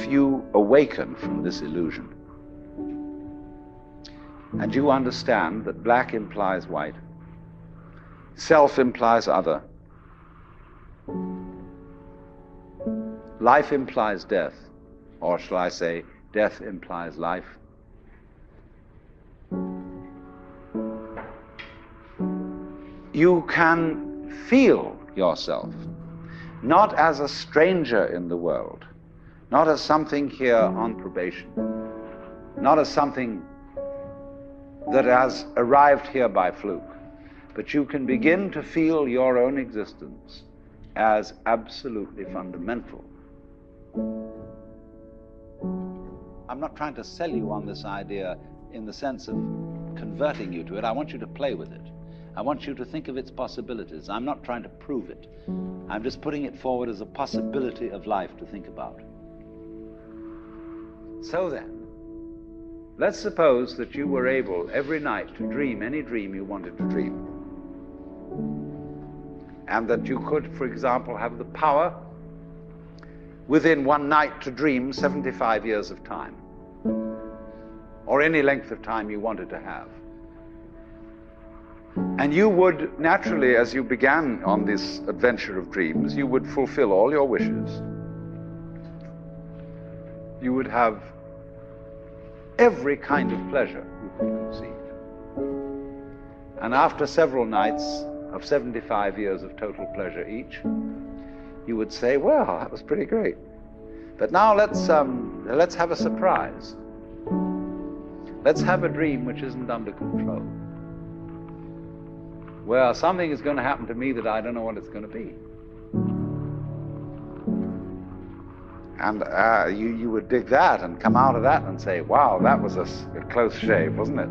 you awaken from this illusion and you understand that black implies white, self implies other, life implies death, or shall I say, death implies life, you can feel yourself not as a stranger in the world, not as something here on probation, not as something that has arrived here by fluke, but you can begin to feel your own existence as absolutely fundamental. I'm not trying to sell you on this idea in the sense of converting you to it. I want you to play with it. I want you to think of its possibilities. I'm not trying to prove it. I'm just putting it forward as a possibility of life to think about. So then, let's suppose that you were able every night to dream any dream you wanted to dream. And that you could, for example, have the power within one night to dream 75 years of time, or any length of time you wanted to have. And you would naturally, as you began on this adventure of dreams, you would fulfill all your wishes. You would have every kind of pleasure you could conceive. And after several nights of 75 years of total pleasure each, you would say, well, that was pretty great. But now let's have a surprise. Let's have a dream which isn't under control. Well, something is going to happen to me that I don't know what it's going to be. And you would dig that and come out of that and say, wow, that was a close shave, wasn't it?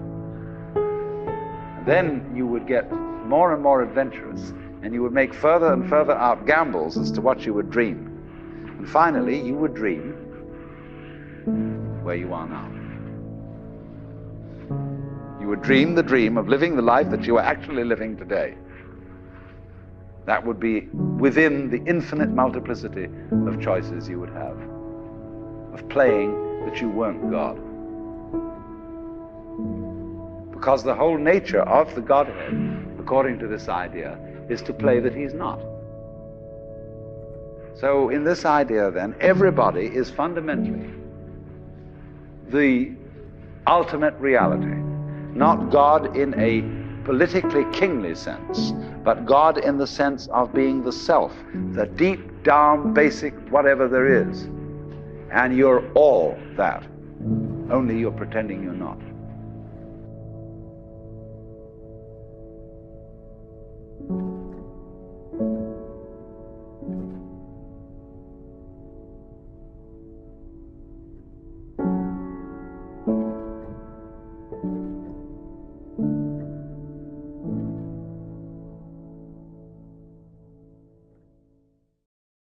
And then you would get more and more adventurous, and you would make further and further out gambles as to what you would dream. And finally, you would dream where you are now. You would dream the dream of living the life that you are actually living today. That would be within the infinite multiplicity of choices you would have, of playing that you weren't God. Because the whole nature of the Godhead, according to this idea, is to play that he's not. So in this idea then, everybody is fundamentally the ultimate reality. Not God in a politically kingly sense, but God in the sense of being the self, the deep down basic whatever there is. And you're all that, only you're pretending you're not.